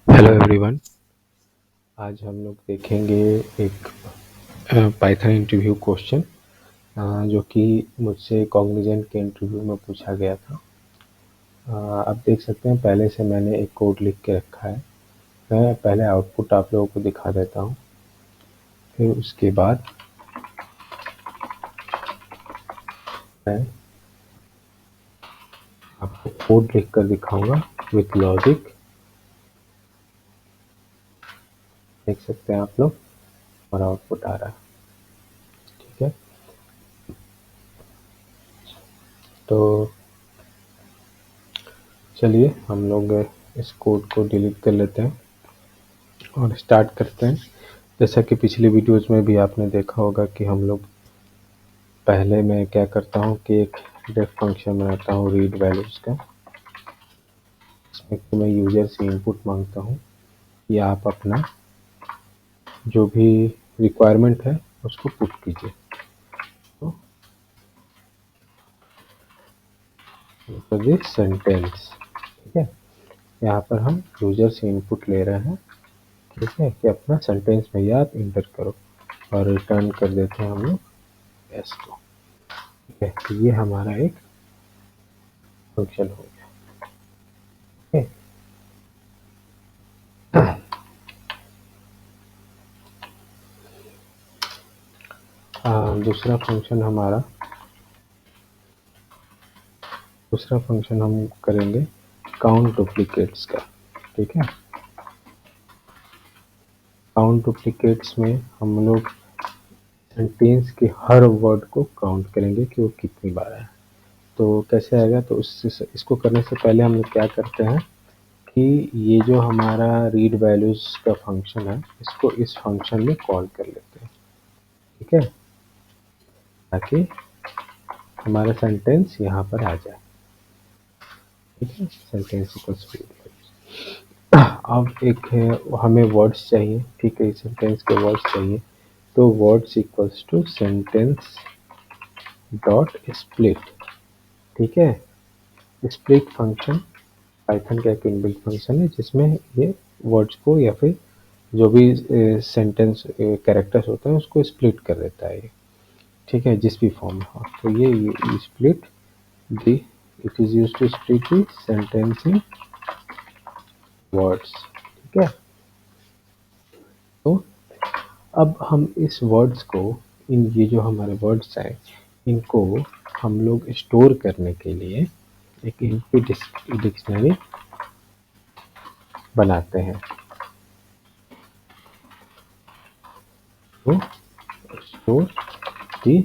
Hello everyone. आज हम लोग देखेंगे एक पाइथन इंटरव्यू क्वेश्चन जो कि मुझसे कॉग्निजेंट के इंटरव्यू में पूछा गया था। आप देख सकते हैं पहले से मैंने एक कोड लिख के रखा है। मैं पहले आउटपुट आप लोगों को दिखा देता हूँ, फिर उसके बाद मैं आपको कोड लिख कर दिखाऊंगा विथ लॉजिक। देख सकते हैं आप लोग और आउटपुट आ रहा है। ठीक है, तो चलिए हम लोग इस कोड को डिलीट कर लेते हैं और स्टार्ट करते हैं। जैसा कि पिछली वीडियोस में भी आपने देखा होगा कि हम लोग पहले मैं क्या करता हूँ कि एक डेफ फंक्शन बनाता हूँ रीड वैल्यूज का। इसमें कि मैं यूजर से इनपुट मांगता हूँ या आप अपना जो भी रिक्वायरमेंट है उसको पुट कीजिए। तो दिस सेंटेंस, ठीक है, यहाँ पर हम यूजर से इनपुट ले रहे हैं। ठीक है, कि अपना सेंटेंस भैया आप इंटर करो और रिटर्न कर देते हैं हम लोग एस को। ठीक है, तो ये हमारा एक फंक्शन हो गया। ठीक है, दूसरा फंक्शन हम करेंगे काउंट डुप्लीकेट्स का। ठीक है, काउंट डुप्लीकेट्स में हम लोग सेंटेंस के हर वर्ड को काउंट करेंगे कि वो कितनी बार है। तो कैसे आएगा, तो इसको करने से पहले हम लोग क्या करते हैं कि ये जो हमारा रीड वैल्यूज का फंक्शन है इसको इस फंक्शन में कॉल कर लेते हैं। ठीक है, ताकि हमारा सेंटेंस यहाँ पर आ जाए। ठीक है, सेंटेंस इक्वल्स अब एक है हमें वर्ड्स चाहिए। ठीक है, सेंटेंस के वर्ड्स चाहिए, तो words equals to sentence dot split. ठीक है, स्प्लिट फंक्शन पाइथन का एक इनबिल्ट फंक्शन है जिसमें ये वर्ड्स को या फिर जो भी सेंटेंस कैरेक्टर्स होते हैं उसको स्प्लिट कर देता है ये। ठीक है, जिस भी फॉर्म में हो, तो ये split the it is used to split the sentence in words. ठीक है, तो अब हम इस वर्ड्स को, इन ये जो हमारे वर्ड्स हैं इनको हम लोग स्टोर करने के लिए एक इनकी डिक्शनरी बनाते हैं। तो स्टोर दी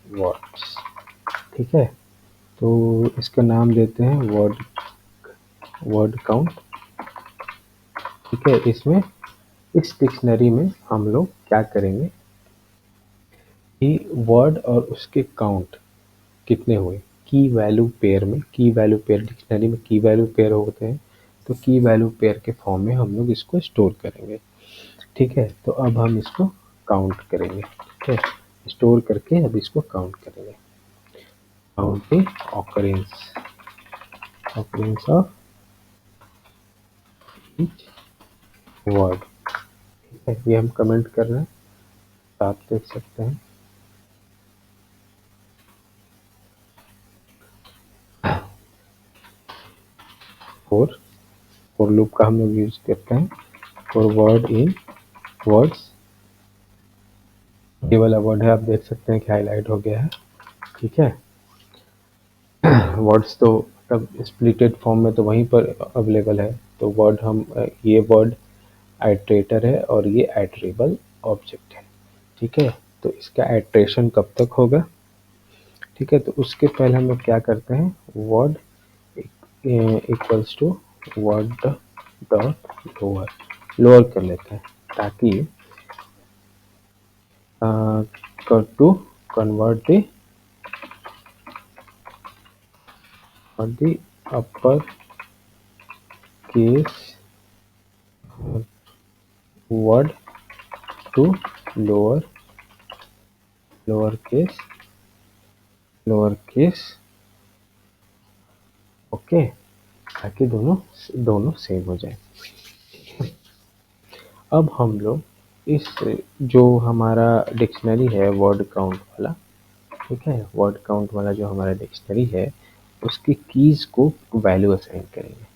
वर्ड्स। ठीक है, तो इसका नाम देते हैं वर्ड काउंट। ठीक है, इसमें इस डिक्शनरी में हम लोग क्या करेंगे कि वर्ड और उसके काउंट कितने हुए की वैल्यू पेयर में, की वैल्यू पेयर डिक्शनरी में की वैल्यू पेयर होते हैं, तो की वैल्यू पेयर के फॉर्म में हम लोग इसको स्टोर करेंगे। ठीक है, तो अब हम इसको काउंट करेंगे। ठीक है, स्टोर करके अब इसको काउंट करेंगे। Count the occurrence of each word. ठीक है, ये हम कमेंट कर रहे हैं, तो आप देख सकते हैं। फोर लूप का हम लोग यूज करते हैं फॉर वर्ड इन वर्ड्स। ये वाला वर्ड है, आप देख सकते हैं कि हाईलाइट हो गया है। ठीक है, वर्ड्स तो तब स्प्लिटेड फॉर्म में तो वहीं पर अवेलेबल है। तो वर्ड हम ये वर्ड आइट्रेटर है और ये आइट्रेबल ऑब्जेक्ट है। ठीक है, तो इसका आइट्रेशन कब तक होगा। ठीक है, तो उसके पहले हम लोग क्या करते हैं, word equals to word dot lower, lower कर लेते हैं ताकि to convert the upper case word to lower case। Okay, ताकि दोनों सेम हो जाए। अब हम लोग इस जो हमारा डिक्शनरी है वर्ड काउंट वाला, ठीक है, वर्ड काउंट वाला जो हमारा डिक्शनरी है उसकी कीज को वैल्यू असाइन करेंगे।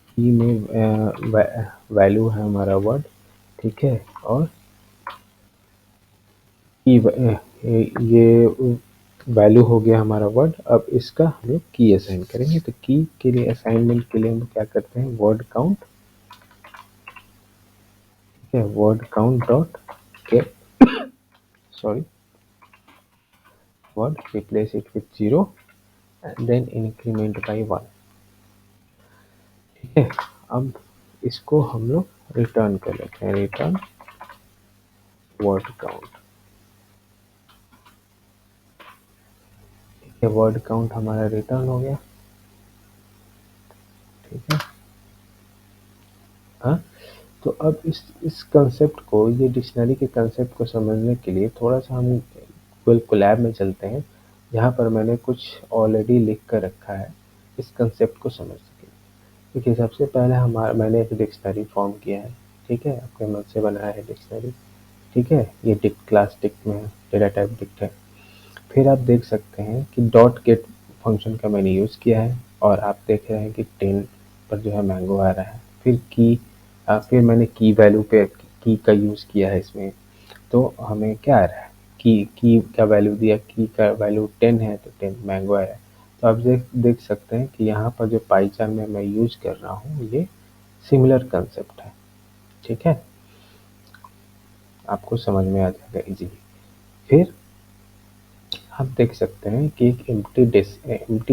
की में वैल्यू है हमारा वर्ड, ठीक है, और की ये वैल्यू हो गया हमारा वर्ड। अब इसका हम लोग की असाइन करेंगे। तो की के लिए असाइनमेंट के लिए हम क्या करते हैं, वर्ड काउंट, ठीक है, word count dot get, sorry, word replace it with 0 and then increment by 1, ठीक है। अब इसको हम लोग रिटर्न कर लेते हैं, रिटर्न वर्ड काउंट, ठीक है, वर्ड काउंट हमारा रिटर्न हो गया, ठीक है। हाँ, तो अब इस कंसेप्ट को, ये डिक्शनरी के कंसेप्ट को समझने के लिए थोड़ा सा हम गूगल कोलैब में चलते हैं, जहाँ पर मैंने कुछ ऑलरेडी लिख कर रखा है इस कंसेप्ट को समझने के लिए। देखिए, सबसे पहले मैंने एक डिक्शनरी फॉर्म किया है, ठीक है, अपने मन से बनाया है डिक्शनरी, ठीक है। ये डिक्ट क्लास डिक्ट में है, डेटा टाइप डिक्ट है। फिर आप देख सकते हैं कि डॉट गेट फंक्शन का मैंने यूज़ किया है, और आप देख रहे हैं कि 10 पर जो है मैंगो आ रहा है। फिर फिर मैंने की वैल्यू पे की का यूज़ किया है इसमें, तो हमें क्या आ रहा है, की का वैल्यू दिया, की का वैल्यू 10 है तो 10 मैंगो आया है। तो आप देख सकते हैं कि यहाँ पर जो पाइचार में मैं यूज कर रहा हूँ ये सिमिलर कंसेप्ट है, ठीक है, आपको समझ में आ जाएगा इजीली। फिर आप देख सकते हैं कि एक एम्प्टी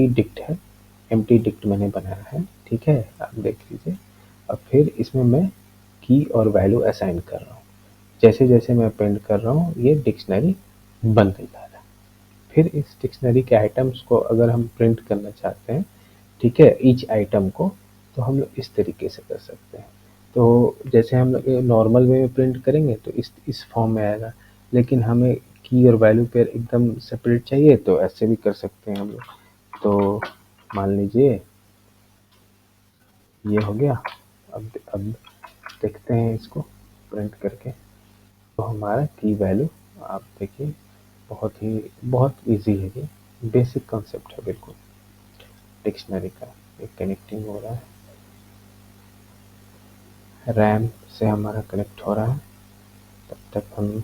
डिक्ट है, एम्प्टी डिक्ट मैंने बनाया है, ठीक है, आप देख लीजिए। अब फिर इसमें मैं की और वैल्यू असाइन कर रहा हूँ। जैसे जैसे मैं पेंट कर रहा हूँ ये डिक्शनरी बनते जा रहा है। फिर इस डिक्शनरी के आइटम्स को अगर हम प्रिंट करना चाहते हैं, ठीक है, ईच आइटम को, तो हम लोग इस तरीके से कर सकते हैं। तो जैसे हम लोग नॉर्मल वे में प्रिंट करेंगे तो इस फॉर्म में आएगा, लेकिन हमें की और वैल्यू पेयर एकदम सेपरेट चाहिए तो ऐसे भी कर सकते हैं हम लोग। तो मान लीजिए ये हो गया। अब देखते हैं इसको प्रिंट करके। तो हमारा की वैल्यू आप देखिए, बहुत इजी है, ये बेसिक कॉन्सेप्ट है बिल्कुल डिक्शनरी का। एक कनेक्टिंग हो रहा है, रैम से हमारा कनेक्ट हो रहा है, तब तक हम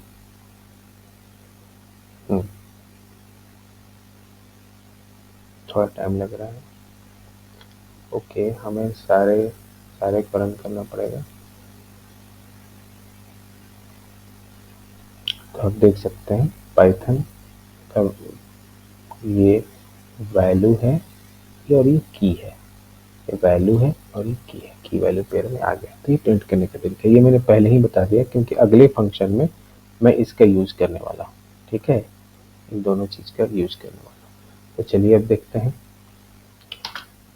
थोड़ा टाइम लग रहा है। ओके, हमें सारे सारे को रन करना पड़ेगा। तो आप देख सकते हैं पाइथन का ये वैल्यू है, ये और ये की है, ये वैल्यू है और ये की है, की वैल्यू पेयर में आ गया। तो ये प्रिंट करने का तरीका ये मैंने पहले ही बता दिया, क्योंकि अगले फंक्शन में मैं इसका यूज करने वाला हूँ, ठीक है, इन दोनों चीज का यूज करने वाला हूँ। तो चलिए अब देखते हैं,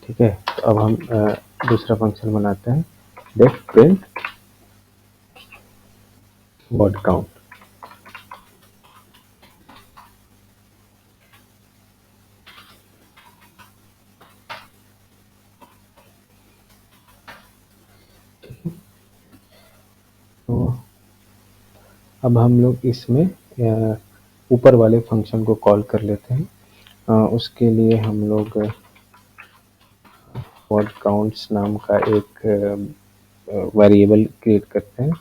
ठीक है। तो अब हम दूसरा फंक्शन बनाते हैं, डेफ प्रिंट वर्ड काउंट। तो अब हम लोग इसमें ऊपर वाले फंक्शन को कॉल कर लेते हैं। उसके लिए हम लोग वर्ड काउंट्स नाम का एक वेरिएबल क्रिएट करते हैं,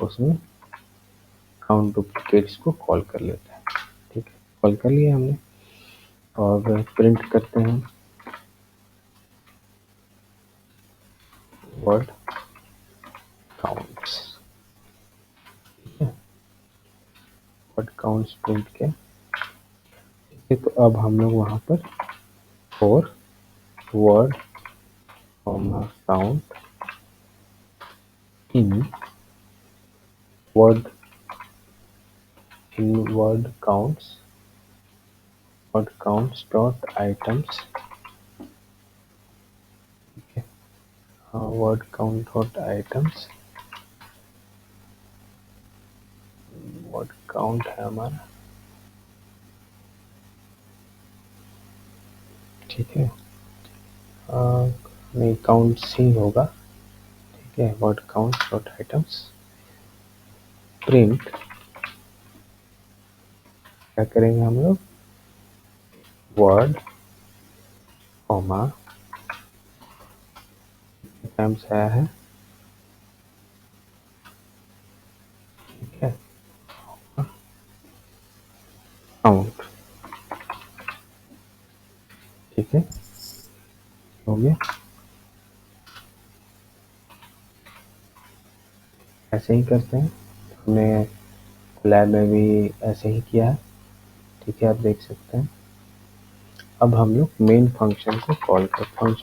उसमें काउंट डुप्लीकेट्स को कॉल कर लेते हैं, ठीक है, कॉल कर लिया हमने। और प्रिंट करते हैं वर्ड काउंट्स, ठीक है, वर्ड काउंट्स प्रिंट किया, ठीक है। तो अब हम लोग वहाँ पर for word count in word word counts dot items, ठीक है, word count dot items, word count है हमारा, ठीक है, नहीं काउंट्स ही होगा, ठीक ठीक है, word count dot items print, क्या करेंगे हम लोग, वर्ड कॉमा टाइम्स आया है, ठीक है, काउंट, ठीक है, हो गया। ऐसे ही करते हैं, हमने लैब में भी ऐसे ही किया है, ठीक है, आप देख सकते हैं। अब हम लोग मेन फंक्शन को कॉल करते हैं,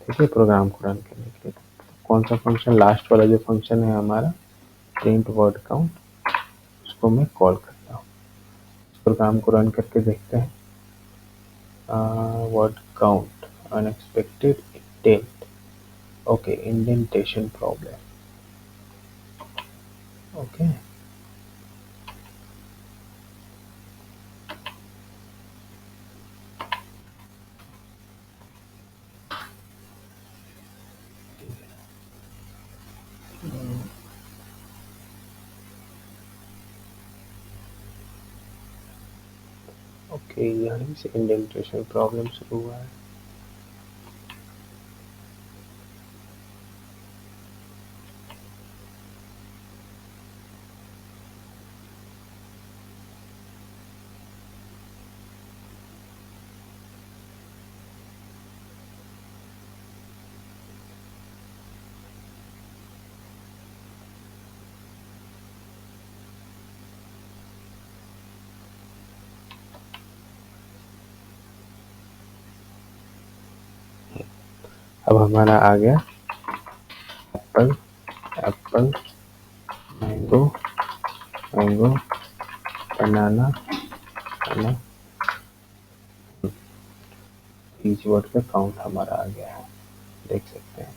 ठीक है, प्रोग्राम को रन करने के लिए। कौन सा फंक्शन, लास्ट वाला जो फंक्शन है हमारा प्रिंट वर्ड काउंट, उसको मैं कॉल करता हूँ। प्रोग्राम को रन करके देखते हैं। Word count unexpected indent, okay, indentation problem, okay. Okay, यहीं से इंडेंटेशन प्रॉब्लम शुरू हुआ है। अब हमारा आ गया एप्पल, एप्पल, मैंगो, मैंगो, बनाना, बनाना, ईच वर्ड का काउंट हमारा आ गया है, देख सकते हैं।